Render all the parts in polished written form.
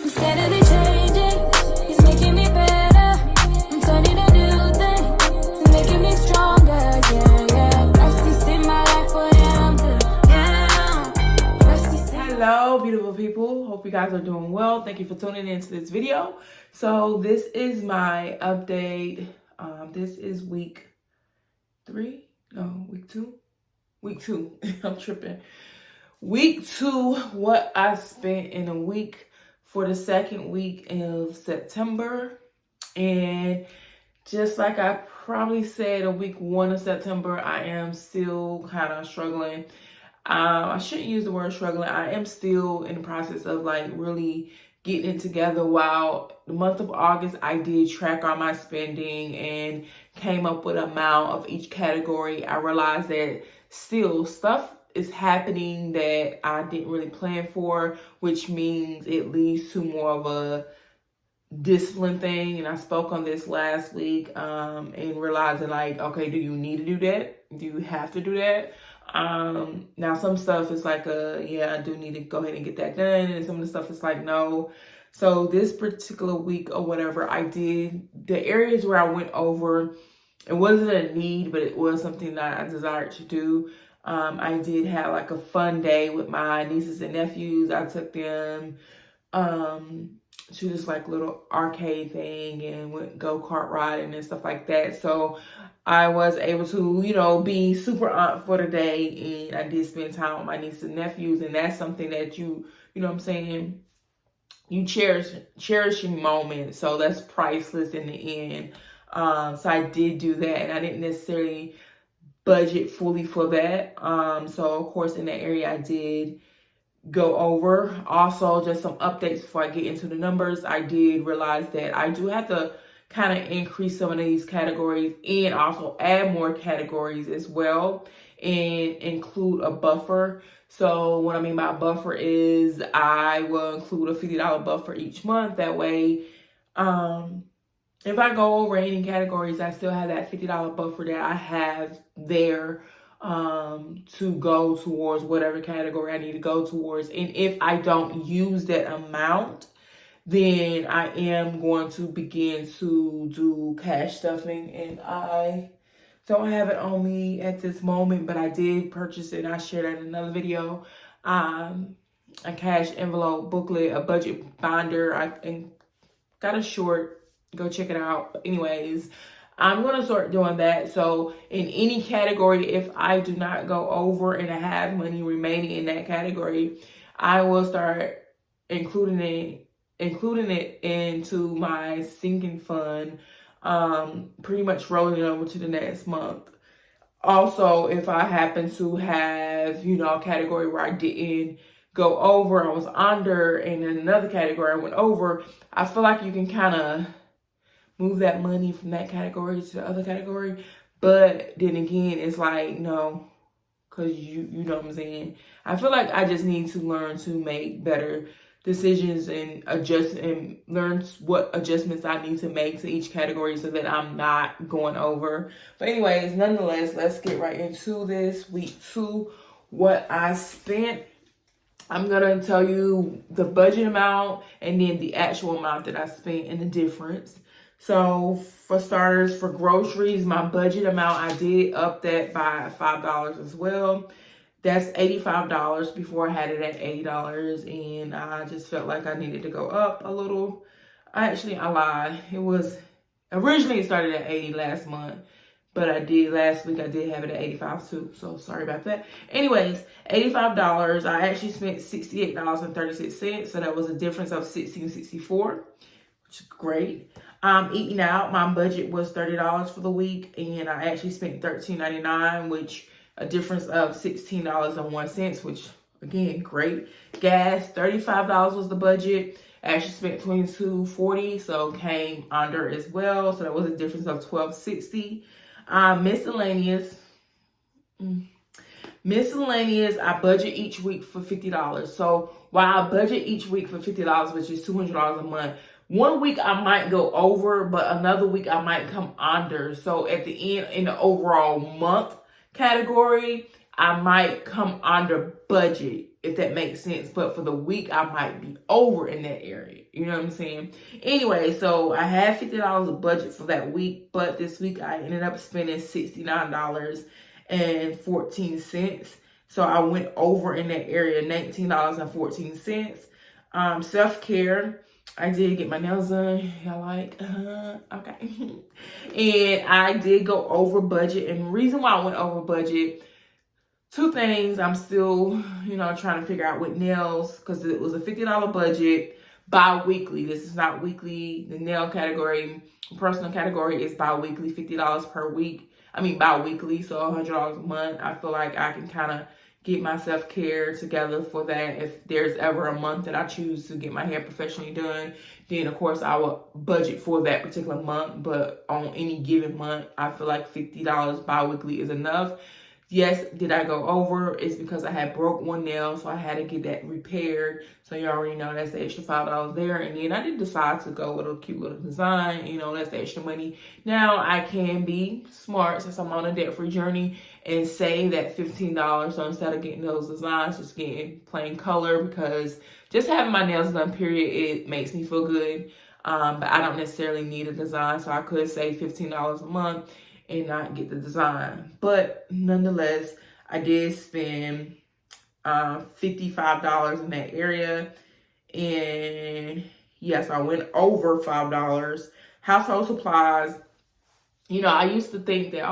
I'm steadily changing. He's making me better. I'm turning a new thing. He's making me stronger. Yeah, yeah. Christ in my life, oh yeah, I'm good. Yeah. Christ in Hello, beautiful people. Hope you guys are doing well. Thank you for tuning into this video. So this is my update. This is week 3. No, week 2. Week 2. I'm tripping. Week 2, what I spent in a week for the second week of September. And just like I probably said in week 1 of September, I am still kind of struggling. I shouldn't use the word struggling. I am still in the process of like really getting it together. While the month of August, I did track all my spending and came up with an amount of each category. I realized that still stuff is happening that I didn't really plan for, which means it leads to more of a discipline thing. And I spoke on this last week and realizing like, okay, do you need to do that? Do you have to do that? Now some stuff is like yeah, I do need to go ahead and get that done, and some of the stuff is like no. So this particular week or whatever, I did the areas where I went over. It wasn't a need, but it was something that I desired to do. I did have like a fun day with my nieces and nephews. I took them to this like little arcade thing and went go-kart riding and stuff like that. So I was able to, be super aunt for the day, and I did spend time with my nieces and nephews, and that's something that you know what I'm saying, you cherishing moments. So that's priceless in the end. So I did do that, and I didn't necessarily budget fully for that. So of course in that area I did go over. Also, just some updates before I get into the numbers. I did realize that I do have to kind of increase some of these categories and also add more categories as well and include a buffer. So what I mean by buffer is I will include a $50 buffer each month. That way, if I go over any categories, I still have that $50 buffer that I have there to go towards whatever category I need to go towards. And if I don't use that amount, then I am going to begin to do cash stuffing. And I don't have it on me at this moment, but I did purchase it. I shared that in another video. A cash envelope booklet, a budget binder. I got a short. Go check it out. Anyways, I'm going to start doing that. So in any category, if I do not go over and I have money remaining in that category, I will start including it into my sinking fund, pretty much rolling it over to the next month. Also, if I happen to have, a category where I didn't go over, I was under, and in another category I went over, I feel like you can kind of move that money from that category to the other category. But then again, it's like, no, because you know what I'm saying? I feel like I just need to learn to make better decisions and adjust and learn what adjustments I need to make to each category so that I'm not going over. But anyways, nonetheless, let's get right into this week 2, what I spent. I'm going to tell you the budget amount and then the actual amount that I spent and the difference. So for starters, for groceries, my budget amount, I did up that by $5 as well. That's $85. Before I had it at $80, and I just felt like I needed to go up a little. I lied. It was originally it started at $80 last month, but last week I did have it at $85 too. So sorry about that. Anyways, $85. I actually spent $68.36. So that was a difference of $16.64, which is great. Eating out, my budget was $30 for the week, and I actually spent $13.99, which a difference of $16.01, which again, great. Gas, $35 was the budget. I actually spent $22.40, so came under as well. So that was a difference of $12.60. Miscellaneous, I budget each week for $50. So while I budget each week for $50, which is $200 a month, one week I might go over, but another week I might come under. So at the end, in the overall month category, I might come under budget. if that makes sense. But for the week, I might be over in that area. You know what I'm saying? Anyway, so I had $50 of budget for that week, but this week I ended up spending $69.14. So I went over in that area, $19.14. Self-care, I did get my nails done. Y'all like, okay. And I did go over budget. And the reason why I went over budget, two things I'm still, trying to figure out with nails, because it was a $50 budget bi-weekly. This is not weekly. The nail category, personal category is bi-weekly, $50 per week. I mean, bi-weekly, so $100 a month. I feel like I can kind of get my self-care together for that. If there's ever a month that I choose to get my hair professionally done, then of course I will budget for that particular month. But on any given month, I feel like $50 bi-weekly is enough. Yes, did I go over? It's because I had broke one nail, so I had to get that repaired. So you already know that's the extra $5 there. And then I did decide to go with a cute little design. That's the extra money. Now I can be smart since I'm on a debt-free journey and save that $15. So instead of getting those designs, just getting plain color, because just having my nails done, period, it makes me feel good. But I don't necessarily need a design, so I could save $15 a month and not get the design. But nonetheless, I did spend $55 in that area. And yes, I went over $5. Household supplies. I used to think that,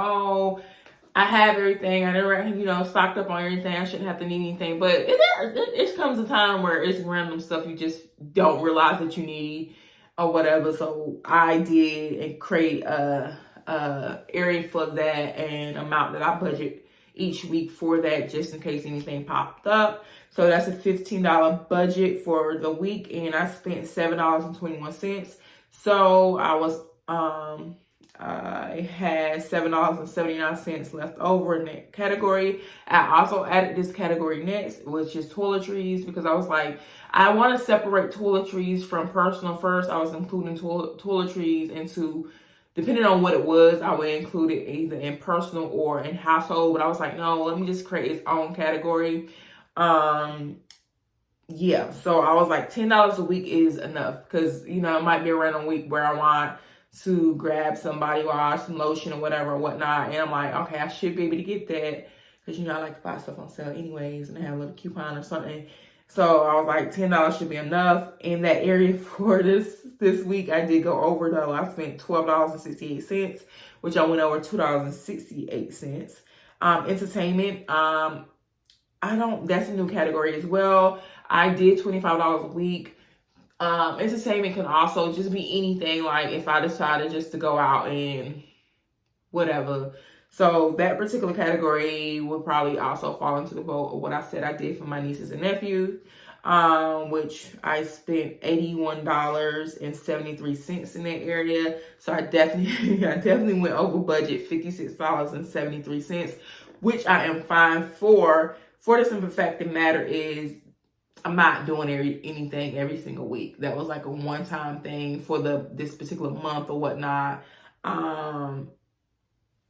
I have everything. I never, stocked up on everything. I shouldn't have to need anything. But it comes a time where it's random stuff you just don't realize that you need or whatever. So I did create a area for that and amount that I budget each week for that, just in case anything popped up. So that's a $15 budget for the week, and I spent $7.21. So I had $7.79 left over in that category. I also added this category next, which is toiletries, because I was like, I want to separate toiletries from personal first. I was including toiletries into, depending on what it was, I would include it either in personal or in household. But I was like, no, let me just create its own category. Yeah, so I was like, $10 a week is enough, because, it might be a random week where I want to grab some body wash, some lotion or whatever, whatnot. And I'm like, okay, I should be able to get that, because, I like to buy stuff on sale anyways, and I have a little coupon or something. So I was like, $10 should be enough in that area for this week. I did go over though. I spent $12.68, which I went over $2.68. Entertainment. That's a new category as well. I did $25 a week. Entertainment can also just be anything, like if I decided just to go out and whatever. So that particular category would probably also fall into the boat of what I said I did for my nieces and nephews, which I spent $81.73 in that area. So I definitely went over budget, $56.73, which I am fine for. For the simple fact of the matter is, I'm not doing anything every single week. That was like a one-time thing for this particular month or whatnot.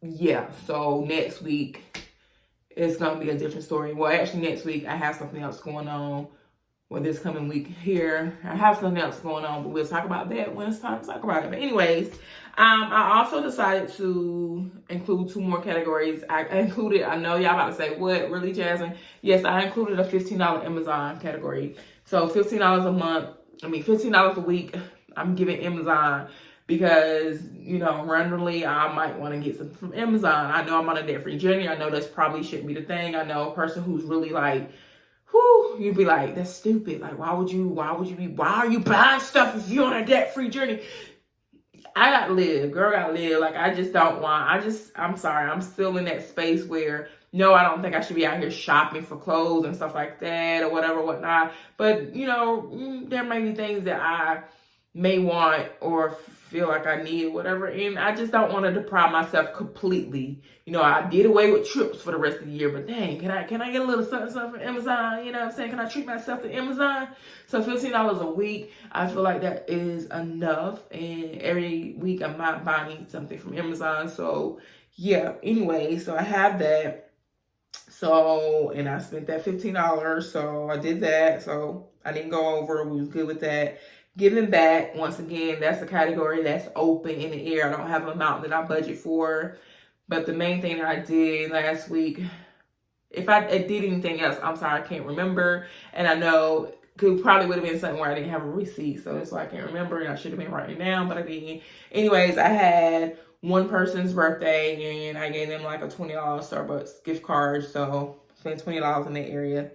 Yeah, so next week it's gonna be a different story. Well, actually next week I have something else going on. Well, this coming week here, I have something else going on, but we'll talk about that when it's time to talk about it. But anyways, I also decided to include two more categories. I know y'all about to say, what, really, Jasmine? Yes, I included a $15 Amazon category. So $15 a month, $15 a week, I'm giving Amazon, because, randomly I might want to get something from Amazon. I know I'm on a debt-free journey. I know this probably shouldn't be the thing. I know a person who's really like, you'd be like, that's stupid. Like, why are you buying stuff if you're on a debt-free journey? I gotta live, girl, gotta live. Like, I just don't want, I'm sorry. I'm still in that space where, no, I don't think I should be out here shopping for clothes and stuff like that or whatever, whatnot. But, there may be things that I may want or feel like I need or whatever, and I just don't want to deprive myself completely. I did away with trips for the rest of the year, but dang, can I get a little something from Amazon? You know what I'm saying? Can I treat myself to Amazon? So $15 a week, I feel like that is enough, and every week I might buy me something from Amazon. So yeah, anyway, so I have that. So, and I spent that $15, so I did that. So I didn't go over. We was good with that. Giving back, once again, that's a category that's open in the air. I don't have an amount that I budget for. But the main thing I did last week, if I did anything else, I'm sorry, I can't remember. And I know it probably would have been something where I didn't have a receipt. So that's why I can't remember. And I should have been writing it down, but I didn't. Anyways, I had one person's birthday and I gave them like a $20 Starbucks gift card. So I spent $20 in that area.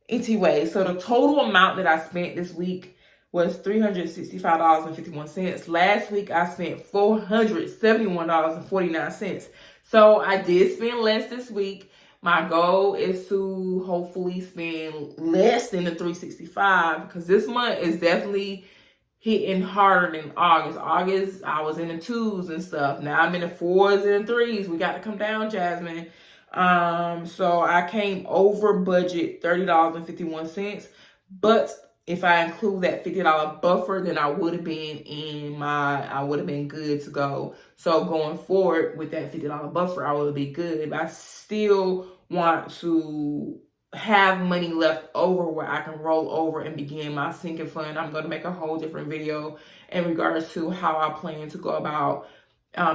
Anyway, so the total amount that I spent this week was $365.51. Last week I spent $471.49. So I did spend less this week. My goal is to hopefully spend less than the $365 because this month is definitely hitting harder than August. August, I was in the 2s and stuff. Now I'm in the 4s and 3s. We got to come down, Jasmine. So I came over budget $30.51. But if I include that $50 buffer, then I would have been good to go. So going forward with that $50 buffer, I would be good. But I still want to have money left over where I can roll over and begin my sinking fund. I'm going to make a whole different video in regards to how I plan to go about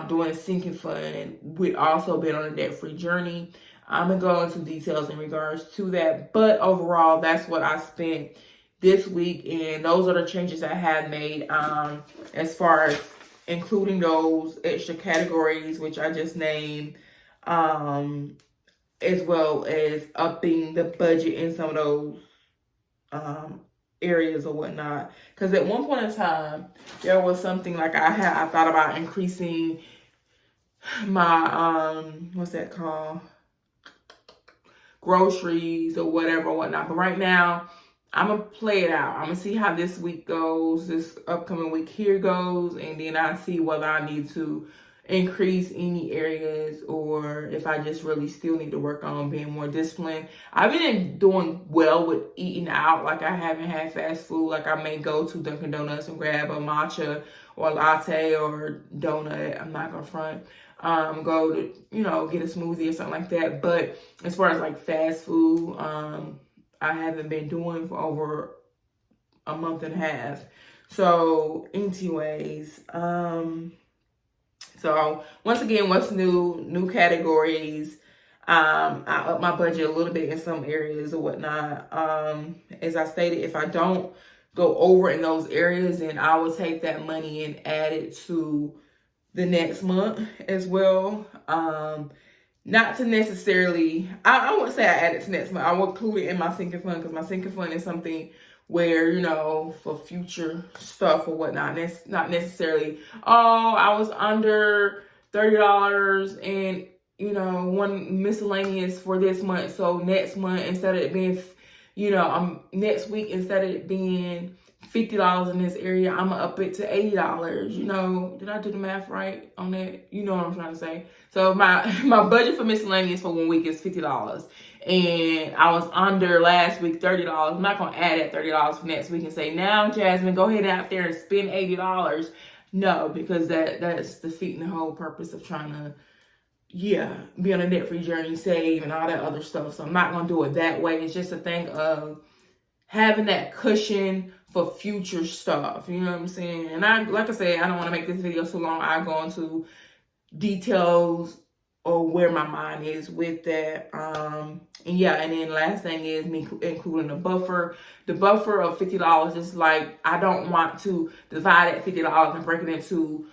doing a sinking fund, and we've also been on a debt-free journey. I'm going to go into details in regards to that, but overall, that's what I spent this week, and those are the changes I have made as far as including those extra categories, which I just named, as well as upping the budget in some of those areas or whatnot. Because at one point in time, there was something like I thought about increasing my what's that called, groceries or whatever, whatnot. But right now, I'm gonna play it out. I'm gonna see how this week goes, this upcoming week here goes, and then I see whether I need to increase any areas or if I just really still need to work on being more disciplined. I've been doing well with eating out. Like I haven't had fast food. Like I may go to Dunkin' Donuts and grab a matcha or a latte or donut. I'm not gonna front. Go to, get a smoothie or something like that. But as far as like fast food, I haven't been doing for over a month and a half. So anyways, so once again, what's new? New categories. I up my budget a little bit in some areas or whatnot. As I stated, if I don't go over in those areas, then I will take that money and add it to the next month as well. Not to necessarily, I wouldn't say I add it to next month. I will include it in my sinking fund because my sinking fund is something where, for future stuff or whatnot. And it's not necessarily, I was under $30 and, one miscellaneous for this month. So next month, instead of it being, next week, instead of it being $50 in this area, I'm gonna up it to $80. Did I do the math right on that? You know what I'm trying to say. So my budget for miscellaneous for 1 week is $50, and I was under last week $30. I'm not gonna add that $30 for next week and say, now Jasmine, go ahead out there and spend $80. No, because that's defeating the whole purpose of trying to be on a debt-free journey, save and all that other stuff. So I'm not gonna do it that way. It's just a thing of having that cushion for future stuff. You know what I'm saying? And like I said, I don't want to make this video so long. I go into details or where my mind is with that. And then last thing is me including the buffer. The buffer of $50 is like, I don't want to divide that $50 and break it into,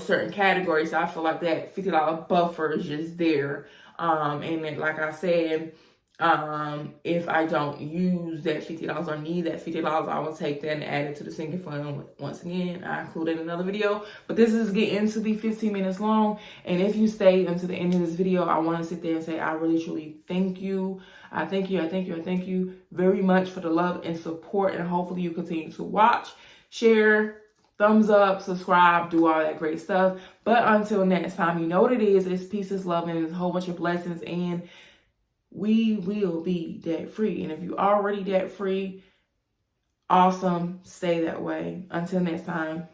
certain categories. So I feel like that $50 buffer is just there. And then, like I said, if I don't use that $50 or need that $50, I will take that and add it to the sinking fund. Once again, I included another video, but this is getting to be 15 minutes long. And if you stay until the end of this video, I want to sit there and say, I really, truly thank you. I thank you very much for the love and support. And hopefully you continue to watch, share, thumbs up, subscribe, do all that great stuff. But until next time, you know what it is. It's peace, it's love, and it's a whole bunch of blessings. And we will be debt free. And if you're already debt free, awesome. Stay that way. Until next time.